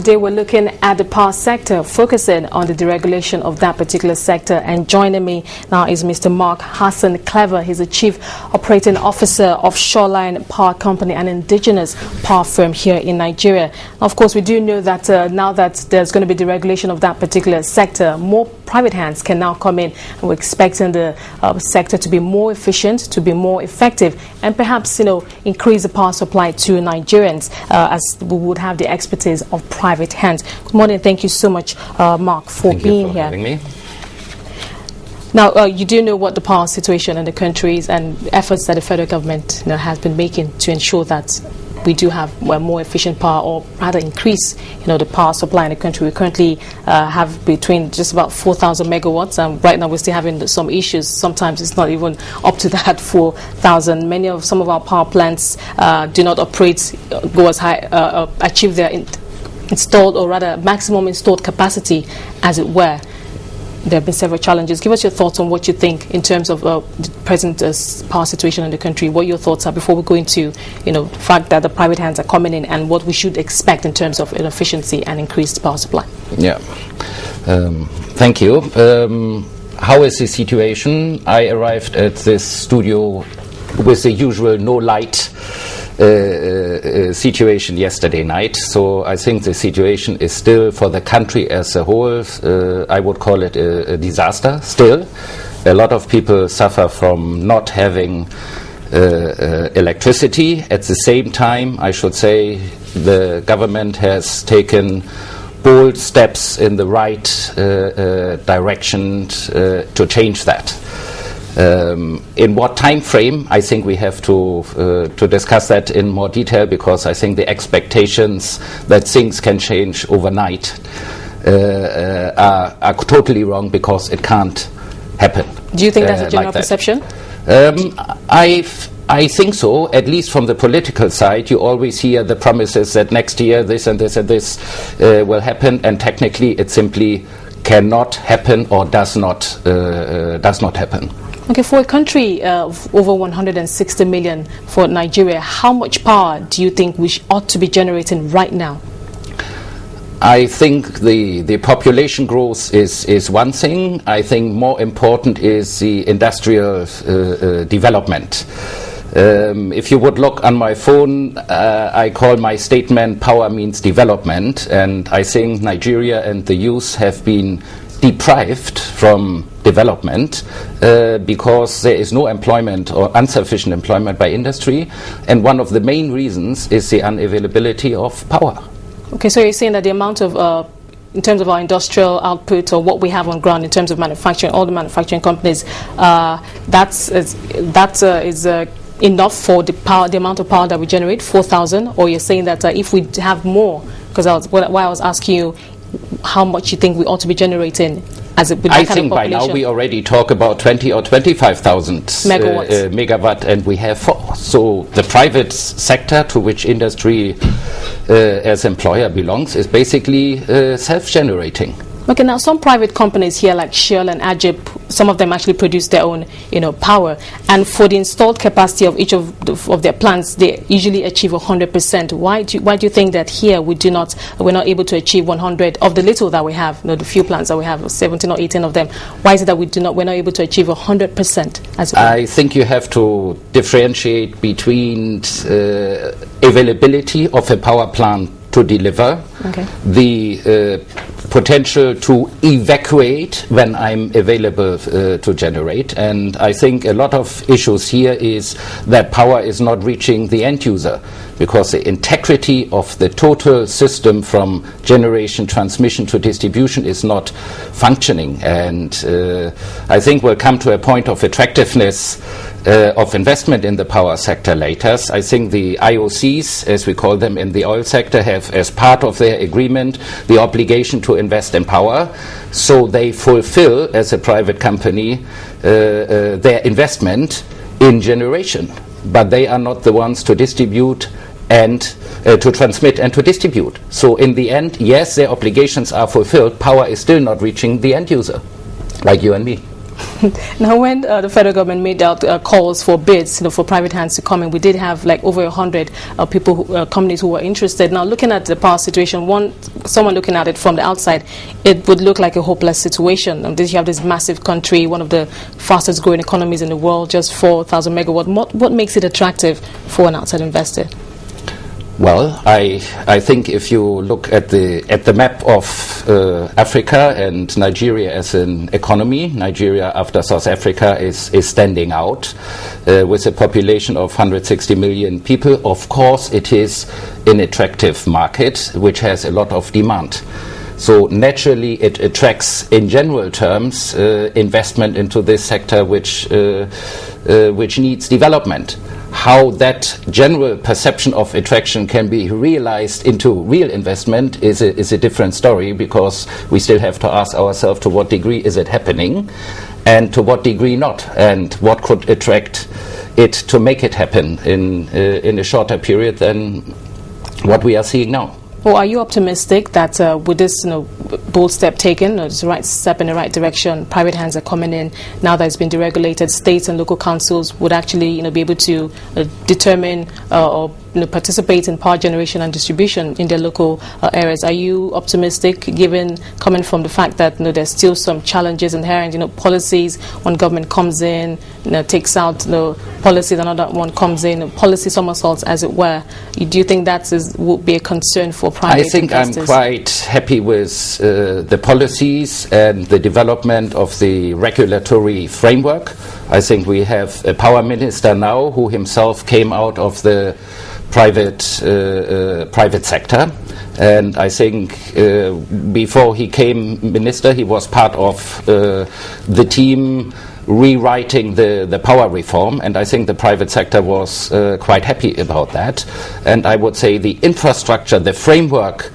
today we're looking at the power sector, focusing on the deregulation of that particular sector. And joining me now is Mr. Mark Hassan Clever. He's the Chief Operating Officer of Shoreline Power Company, an indigenous power firm here in Nigeria. Of course, we do know that now that there's going to be deregulation of that particular sector, more private hands can now come in, and we're expecting the sector to be more efficient, to be more effective, and perhaps, increase the power supply to Nigerians as we would have the expertise of private hands. Good morning. Thank you so much, Mark, for being here. Having me. Now, you do know what the power situation in the country is and efforts that the federal government has been making to ensure that we do have more efficient power, or rather increase the power supply in the country. We currently have between just about 4,000 megawatts, and right now we're still having some issues. Sometimes it's not even up to that 4,000. Some of our power plants do not operate, go as high, achieve their installed, or rather maximum installed capacity, as it were. There have been several challenges. Give us your thoughts on what you think in terms of the present power situation in the country. What your thoughts are before we go into, the fact that the private hands are coming in, and what we should expect in terms of efficiency and increased power supply. Yeah. Thank you. How is the situation? I arrived at this studio with the usual no light situation yesterday night, so I think the situation is still, for the country as a whole, I would call it a disaster still. A lot of people suffer from not having electricity. At the same time, I should say, the government has taken bold steps in the right direction to change that. In what time frame, I think we have to discuss that in more detail, because I think the expectations that things can change overnight are totally wrong, because it can't happen. Do you think that's a general perception? I think so. At least from the political side, you always hear the promises that next year this and this and this will happen, and technically it simply cannot happen, or does not happen. Okay, for a country of over 160 million, for Nigeria, how much power do you think we ought to be generating right now? I think the population growth is one thing. I think more important is the industrial development. If you would look on my phone, I call my statement "Power means development," and I think Nigeria and the youth have been deprived from development because there is no employment, or insufficient employment by industry, and one of the main reasons is the unavailability of power. Okay, so you're saying that the amount of in terms of our industrial output, or what we have on ground in terms of manufacturing, all the manufacturing companies, that is enough for the amount of power that we generate, 4,000, or you're saying that if we have more, because I was asking you how much you think we ought to be generating as it. I think by now we already talk about 20 or 25,000 megawatt, and we have 4. So the private sector, to which industry as employer belongs, is basically self-generating. Okay, now some private companies here, like Shell and Ajib, some of them actually produce their own, power, and for the installed capacity of each of their plants, they usually achieve 100%. Why do you think that here we're not able to achieve 100 of the little that we have, the few plants that we have, 17 or 18 of them? Why is it that we're not able to achieve 100%? As well? I think you have to differentiate between availability of a power plant to deliver, the potential to evacuate when I'm available to generate. And I think a lot of issues here is that power is not reaching the end user, because the integrity of the total system from generation, transmission to distribution is not functioning. And I think we'll come to a point of attractiveness of investment in the power sector later. I think the IOCs, as we call them in the oil sector, have as part of their agreement the obligation to invest in power, so they fulfill, as a private company, their investment in generation. But they are not the ones to distribute and to transmit and to distribute. So in the end, yes, their obligations are fulfilled. Power is still not reaching the end user, like you and me. Now, when the federal government made out calls for bids, for private hands to come in, we did have like over 100 companies who were interested. Now, looking at the power situation, someone looking at it from the outside, it would look like a hopeless situation. You have this massive country, one of the fastest growing economies in the world, just 4,000 megawatt. What makes it attractive for an outside investor? Well, I think if you look at the map of Africa and Nigeria as an economy, Nigeria after South Africa is standing out with a population of 160 million people. Of course, it is an attractive market which has a lot of demand. So naturally, it attracts, in general terms, investment into this sector which needs development. How that general perception of attraction can be realized into real investment is a different story, because we still have to ask ourselves to what degree is it happening and to what degree not, and what could attract it to make it happen in a shorter period than what we are seeing now. Well, are you optimistic that with this bold step taken, this right step in the right direction, private hands are coming in, now that it's been deregulated, states and local councils would actually be able to determine or participate in power generation and distribution in their local areas? Are you optimistic, coming from the fact that there's still some challenges inherent, policies, one government comes in, takes out policies, another one comes in, policy somersaults, as it were? Do you think that would be a concern for private investors? I'm quite happy with the policies and the development of the regulatory framework. I think we have a power minister now who himself came out of the private sector, and I think before he came minister, he was part of the team rewriting the power reform, and I think the private sector was quite happy about that. And I would say the infrastructure, the framework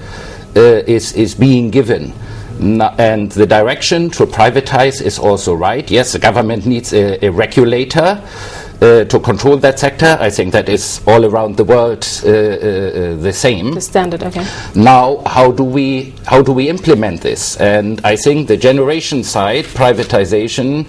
is being given. And the direction to privatize is also right. Yes, the government needs a regulator to control that sector. I think that is all around the world the same. The standard, okay. Now, how do we implement this? And I think the generation side, privatization,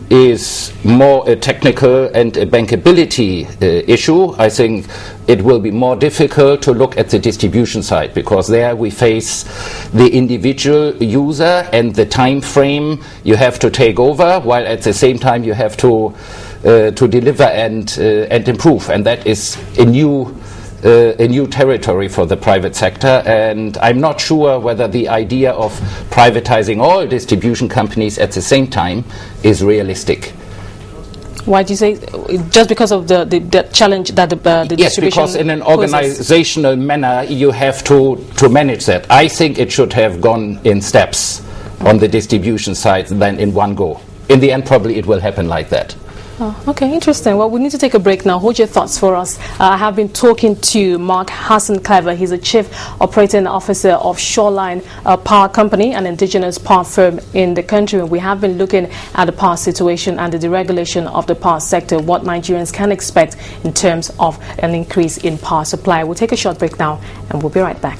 is more a technical and a bankability issue. I think it will be more difficult to look at the distribution side, because there we face the individual user and the time frame you have to take over, while at the same time you have to deliver and improve, and that is a new territory for the private sector. And I'm not sure whether the idea of privatizing all distribution companies at the same time is realistic. Why do you say? Just because of the challenge that the distribution? Yes, because in an organizational manner you have to manage that. I think it should have gone in steps on the distribution side than in one go. In the end, probably it will happen like that. Oh, okay, interesting. Well, we need to take a break now. Hold your thoughts for us. I have been talking to Mark Hassan-Clever. He's a Chief Operating Officer of Shoreline Power Company, an indigenous power firm in the country. We have been looking at the power situation and the deregulation of the power sector, what Nigerians can expect in terms of an increase in power supply. We'll take a short break now, and we'll be right back.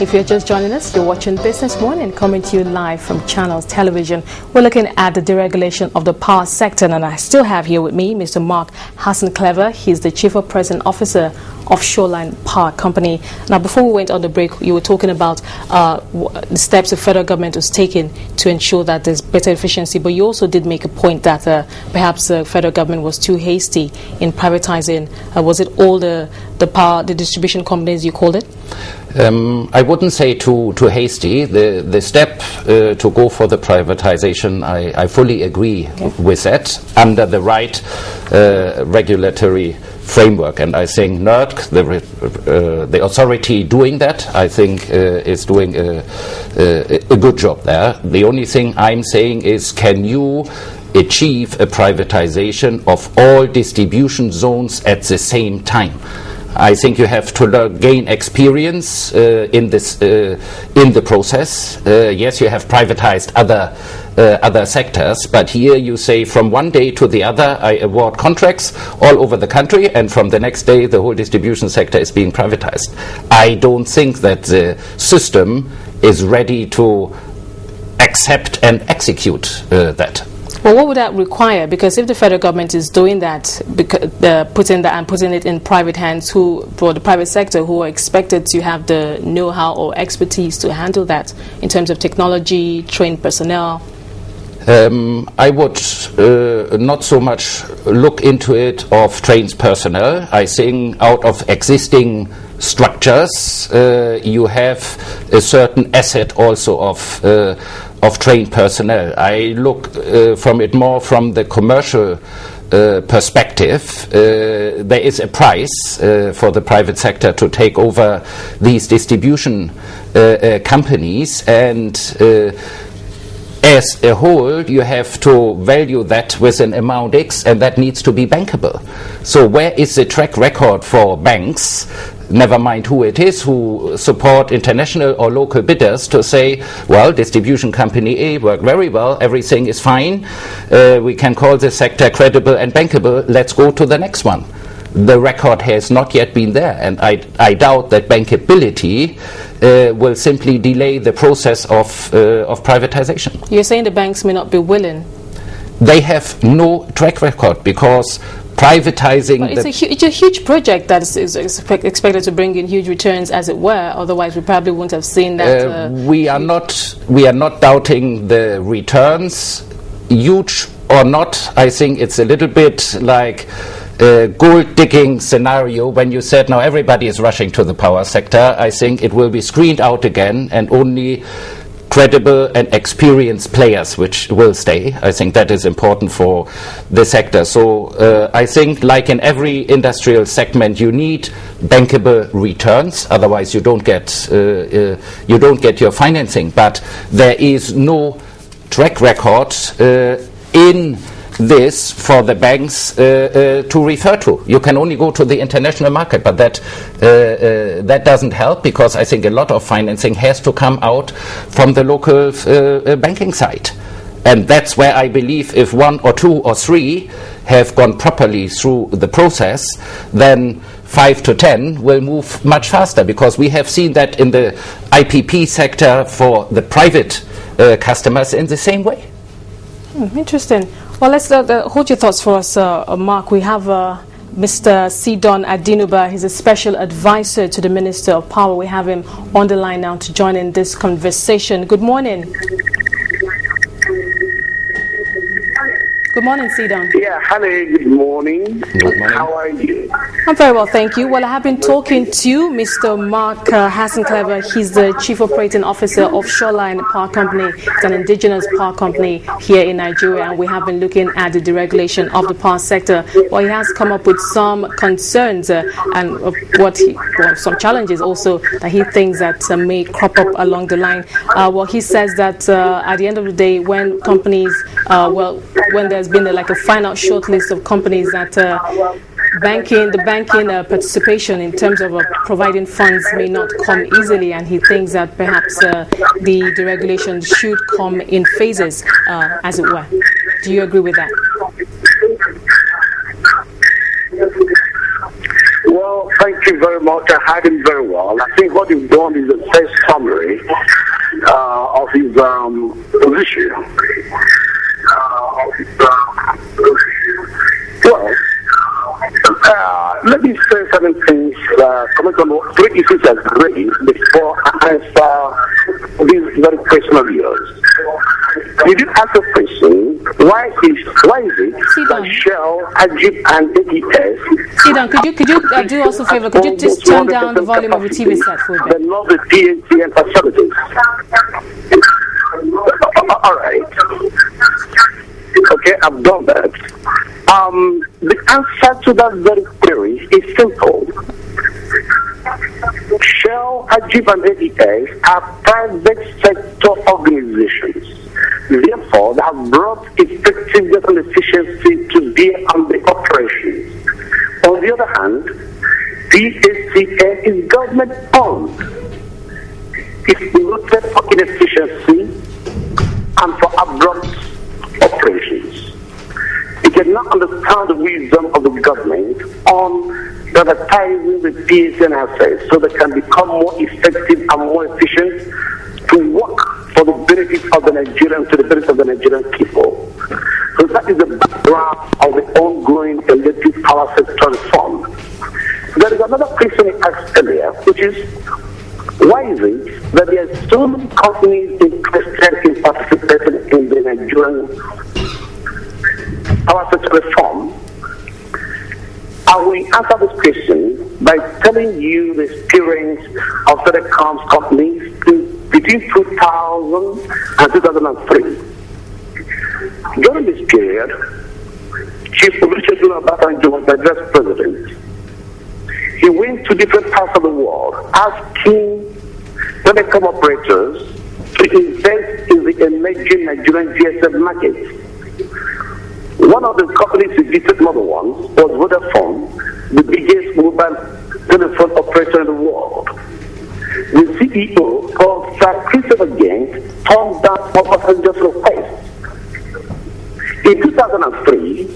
If you're just joining us, you're watching Business Morning, coming to you live from Channels Television. We're looking at the deregulation of the power sector, and I still have here with me Mr. Mark Hassan-Clever. He's the Chief Operating Officer of Shoreline Power Company. Now, before we went on the break, you were talking about the steps the federal government was taking to ensure that there's better efficiency, but you also did make a point that perhaps the federal government was too hasty in privatizing. Was it all the power, the distribution companies, you called it? I wouldn't say too hasty. The step to go for the privatization, I fully agree with that, under the right regulatory framework. And I think NERC, the authority doing that, I think is doing a good job there. The only thing I'm saying is, can you achieve a privatization of all distribution zones at the same time? I think you have to gain experience in the process. Yes, you have privatized other sectors, but here you say from one day to the other, I award contracts all over the country, and from the next day the whole distribution sector is being privatized. I don't think that the system is ready to accept and execute that. Well, what would that require? Because if the federal government is doing that, putting it in private hands, for the private sector, who are expected to have the know-how or expertise to handle that in terms of technology, trained personnel? I would not so much look into it of trained personnel. I think out of existing structures, you have a certain asset also of trained personnel. I look from it more from the commercial perspective. There is a price for the private sector to take over these distribution companies, and as a whole, you have to value that with an amount X, and that needs to be bankable. So where is the track record for banks, never mind who it is, who support international or local bidders to say, well, distribution company A worked very well, everything is fine, we can call the sector credible and bankable, let's go to the next one. The record has not yet been there, and I doubt that bankability will simply delay the process of privatization. You're saying the banks may not be willing? They have no track record, because privatizing... But it's a huge project that is expected to bring in huge returns, as it were. Otherwise, we probably wouldn't have seen that. We are not doubting the returns, huge or not. I think it's a little bit like gold digging scenario when you said now everybody is rushing to the power sector. I think it will be screened out again, and only credible and experienced players which will stay. I think that is important for the sector. So I think, like in every industrial segment, you need bankable returns, otherwise you don't get your financing. But there is no track record in this for the banks to refer to. You can only go to the international market, but that doesn't help, because I think a lot of financing has to come out from the local banking side. And that's where I believe if 1 or 2 or 3 have gone properly through the process, then 5 to 10 will move much faster, because we have seen that in the IPP sector for the private customers in the same way. Interesting. Well, let's hold your thoughts for us, Mark. We have Mr. Sidon Adinuba. He's a special advisor to the Minister of Power. We have him on the line now to join in this conversation. Good morning. Good morning, Sidon. Yeah, hello, good morning. Good morning. How are you? I'm very well, thank you. Well, I have been talking to Mr. Mark Hassan-Clever. He's the Chief Operating Officer of Shoreline Power Company. It's an indigenous power company here in Nigeria, and we have been looking at the deregulation of the power sector. Well, he has come up with some concerns and some challenges also that he thinks that may crop up along the line. Well, he says that at the end of the day, when companies, when there's been a final shortlist of companies that the banking participation in terms of providing funds may not come easily, and he thinks that perhaps the deregulation should come in phases, as it were. Do you agree with that? Well, thank you very much. I heard him very well. I think what you've done is a first summary of his position. Well, let me say certain things, comment on what three issues as raised before I answer these very question of yours. Did you ask a question? Why is it that Shell, Ajib, and AES? Sidan, could you do us a favor? Could you just turn down the volume of the TV set for a bit? They love the PNC and facilities. All right. Okay, I've done that. The answer to that very query is simple. Shell, Ajib, and AES are private sector organizations. Therefore, they have brought effectiveness and efficiency to bear on the operations. On the other hand, PACN is government-owned. It's noted for inefficiency and for abrupt operations. You cannot understand the wisdom of the government on privatizing the PACN assets so they can become more effective and more efficient to work for the benefit of the Nigerians, to the benefit of the Nigerian people. So that is the background of the ongoing electric power sector reform. There is another question he asked earlier, which is, why is it that there are so many companies interested in participating in the Nigerian power sector reform? I will answer this question by telling you the experience of telecoms companies between 2000 and 2003. During this period, Chief Olusegun Obasanjo was the address president. He went to different parts of the world asking telecom operators to invest in the emerging Nigerian GSM market. One of the companies he visited, another one, was Vodafone, the biggest mobile telephone operator in the world. The CEO, called Sir Christopher Gang, turned down Obasanjo's request. In 2003,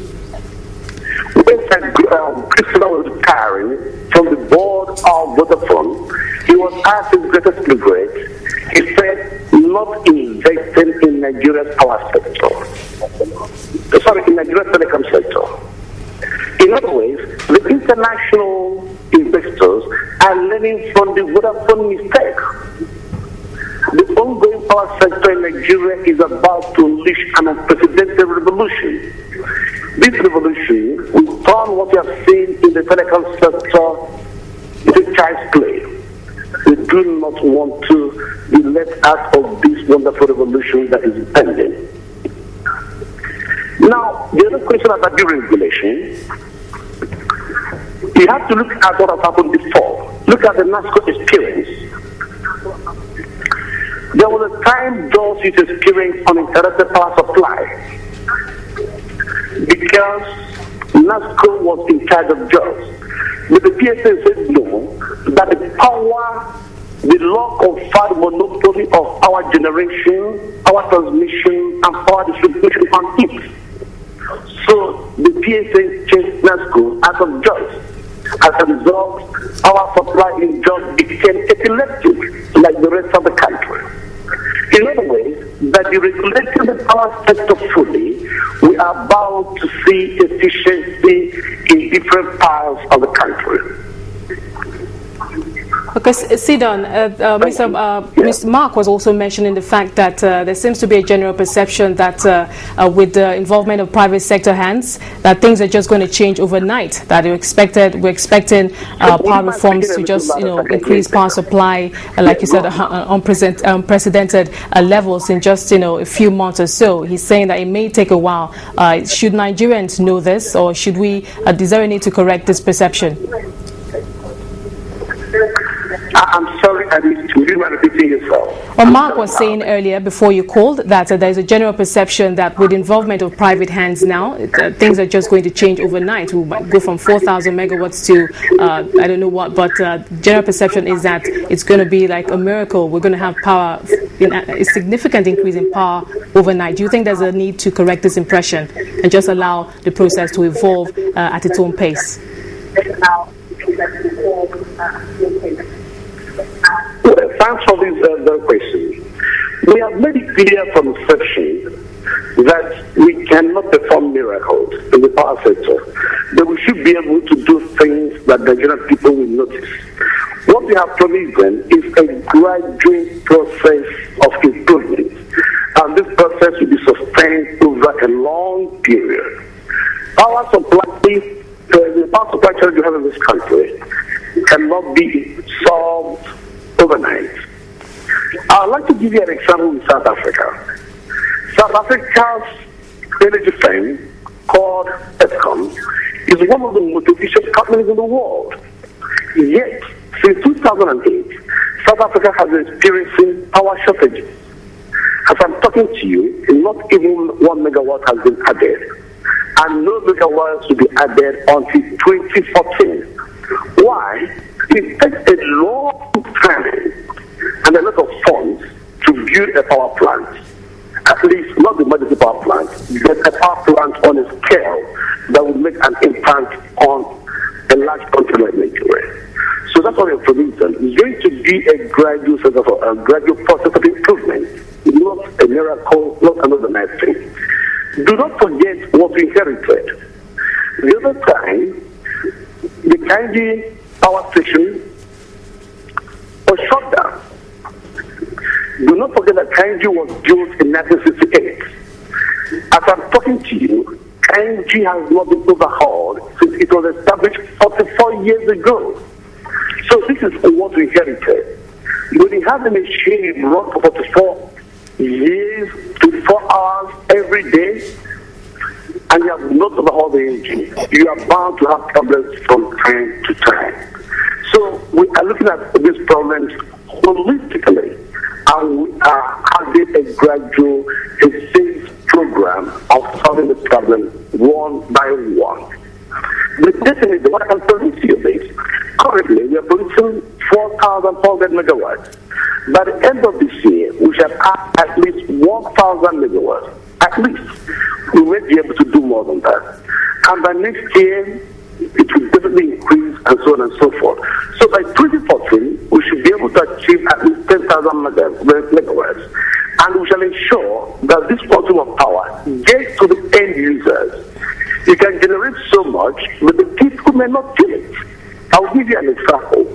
when Sir Christopher was retiring from the board of Vodafone, he was asked his greatest regret. He said, not investing in Nigeria's power sector. In Nigeria's telecom sector. In other ways, the international investors are learning from the Vodafone mistake. The ongoing power sector in Nigeria is about to unleash an unprecedented revolution. This revolution will turn what we have seen in the telecom sector into child's play. We do not want to be left out of this wonderful revolution that is pending. Now, the other question about deregulation, you have to look at what has happened before. Look at the NASCO experience. There was a time those used to experience uninterrupted power supply because NASCO was in charge of jobs. But the PSA said no, that the law conferred monopoly of our generation, our transmission, and power distribution on it. So the PSA changed NASCO out of jobs. As a result, our supply in jobs became epileptic like the rest of the country. In other ways, by deregulating the power sector fully, we are about to see efficiency in different parts of the country. Okay, Sidan, Mr. Mark was also mentioning the fact that there seems to be a general perception that with the involvement of private sector hands, that things are just going to change overnight. That we're expecting power reforms to just increase power supply, like you said, unprecedented levels in just a few months or so. He's saying that it may take a while. Should Nigerians know this, or should we? Is there a need to correct this perception? I'm sorry, I missed you. You were repeating yourself. Well, Mark was saying earlier, before you called, that there's a general perception that with involvement of private hands now, things are just going to change overnight. We might go from 4,000 megawatts to I don't know what, but general perception is that it's going to be like a miracle. We're going to have power, a significant increase in power overnight. Do you think there's a need to correct this impression and just allow the process to evolve at its own pace? Well, thanks for this question. We have made it clear from inception that we cannot perform miracles in the power sector, but we should be able to do things that the Nigerian people will notice. What we have promised them is a gradual process of improvement, and this process will be sustained over a long period. Power supply, the power supply challenge we have in this country cannot be solved overnight. I'd like to give you an example in South Africa. South Africa's energy firm called Eskom is one of the most efficient companies in the world. Yet, since 2008, South Africa has been experiencing power shortages. As I'm talking to you, not even 1 megawatt has been added, and no megawatts will be added until 2014. Why? It takes a long time and a lot of funds to build a power plant. At least not the emergency power plant, but a power plant on a scale that will make an impact on a large country like Nigeria. So that's what we're promising. It's going to be a gradual sort of a gradual process of improvement, not a miracle, not another nice thing. Do not forget what we inherited. The other time, the Kainji power station was shut down. Do not forget that Kainji was built in 1968. As I'm talking to you, Kainji has not been overhauled since it was established 44 years ago. So this is what we inherited. When you have a machine run for 44 years, 24 hours every day, and you have not overhauled the engine, you are bound to have problems from time to time. So we are looking at these problems holistically, and we are having a gradual, a phased program of solving the problem one by one. But definitely, what I can promise you is, currently we are producing 4,400 megawatts. By the end of this year, we shall have at least 1,000 megawatts. At least, we may be able to do more than that. And by next year, it will definitely increase, and so on and so forth. So by 2014, we should be able to achieve at least 10,000 megawatts. And we shall ensure that this quantum of power gets to the end users. You can generate so much, but the people may not feel it. I'll give you an example.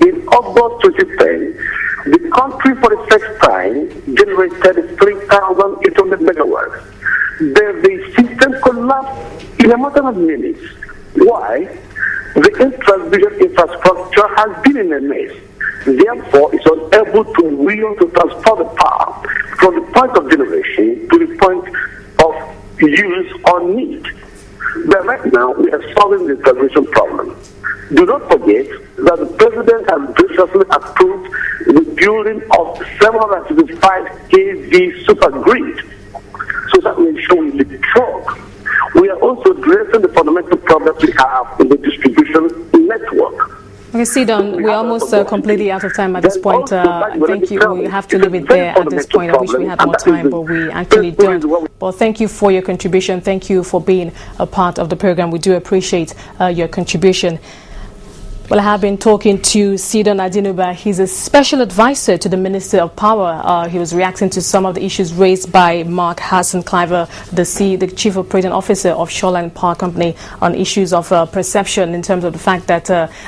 In August 2010, the country for the first time generated 3,800 megawatts. The system collapsed in a matter of minutes. Why? The transmission infrastructure has been in a mess. Therefore, it's unable to transfer the power from the point of generation to the point of use or need. But right now, we are solving the transmission problem. Do not forget that the President has graciously approved the building of 765 kV super grid, so that will ensure we leapfrog. We are also addressing the fundamental problems we have in the distribution network. Okay, Sidon, we're almost completely out of time at this point. I think we have to leave it there at this point. I wish we had more time, but we actually don't. Well, thank you for your contribution. Thank you for being a part of the program. We do appreciate your contribution. Well, I have been talking to Sidon Adinuba. He's a special advisor to the Minister of Power. He was reacting to some of the issues raised by Mark Hassan Cliver, the Chief Operating Officer of Shoreline Power Company, on issues of perception in terms of the fact that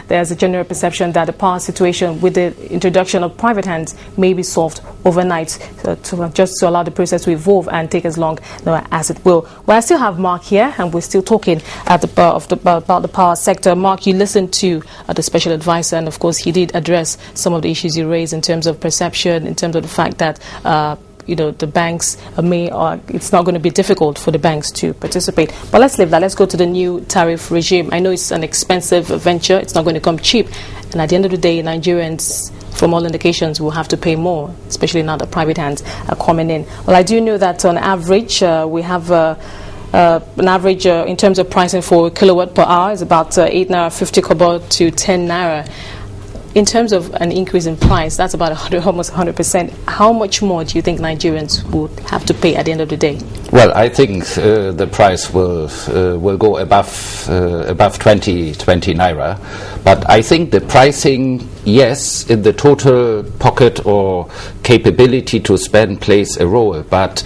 there's a general perception that the power situation with the introduction of private hands may be solved overnight, just to allow the process to evolve and take as long as it will. Well, I still have Mark here, and we're still talking about the power sector. Mark, you listened to the special advisor, and of course he did address some of the issues you raised in terms of perception, in terms of the fact that the banks it's not going to be difficult for the banks to participate. But let's leave that. Let's go to the new tariff regime. I know it's an expensive venture. It's not going to come cheap. And at the end of the day, Nigerians, from all indications, will have to pay more, especially now that private hands are coming in. Well, I do know that on average, we have an average in terms of pricing for kilowatt per hour is about 8 naira 50 kobo to 10 naira. in terms of an increase in price, that's about almost 100%. How much more do you think Nigerians would have to pay at the end of the day? Well, I think the price will go above 20 naira. But I think the pricing, yes, in the total pocket or capability to spend plays a role. But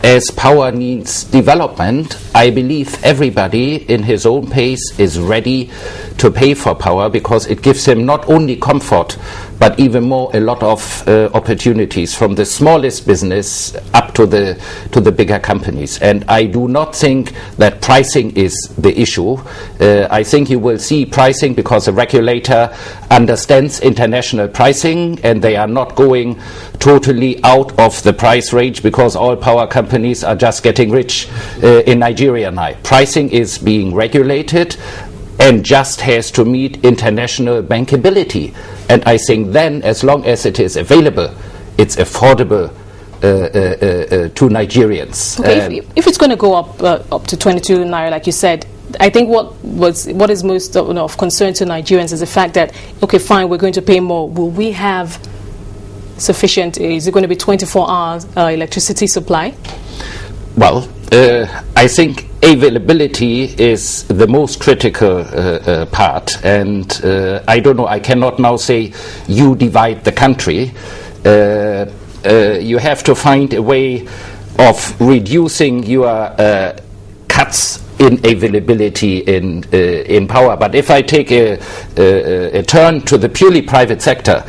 as power needs development, I believe everybody in his own pace is ready to pay for power, because it gives him not only comfort but even more a lot of opportunities, from the smallest business up to the bigger companies. And I do not think that pricing is the issue. I think you will see pricing because the regulator understands international pricing, and they are not going totally out of the price range because all power companies are just getting rich in Nigeria now. Pricing is being regulated and just has to meet international bankability. And I think then, as long as it is available, it's affordable to Nigerians. Okay, if it's going to go up to 22 naira, like you said, I think what is most of concern to Nigerians is the fact that, okay, fine, we're going to pay more. Will we have sufficient? Is it going to be 24 hours electricity supply? Well, I think availability is the most critical part, and I don't know, I cannot now say you divide the country. You have to find a way of reducing your cuts in availability in power. But if I take a turn to the purely private sector,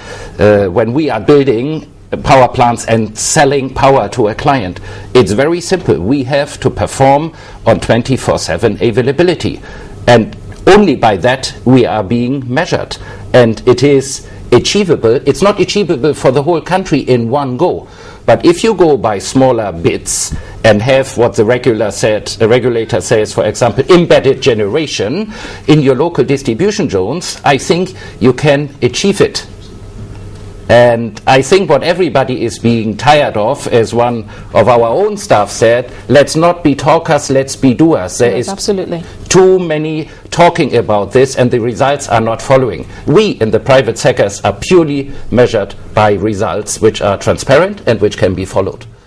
when we are building power plants and selling power to a client, it's very simple. We have to perform on 24/7 availability, and only by that we are being measured, and it is achievable. It's not achievable for the whole country in one go, but if you go by smaller bits and have what the regulator says, for example, embedded generation in your local distribution zones, I think you can achieve it. And I think what everybody is being tired of, as one of our own staff said, let's not be talkers, let's be doers. There is absolutely too many talking about this, and the results are not following. We in the private sectors are purely measured by results which are transparent and which can be followed.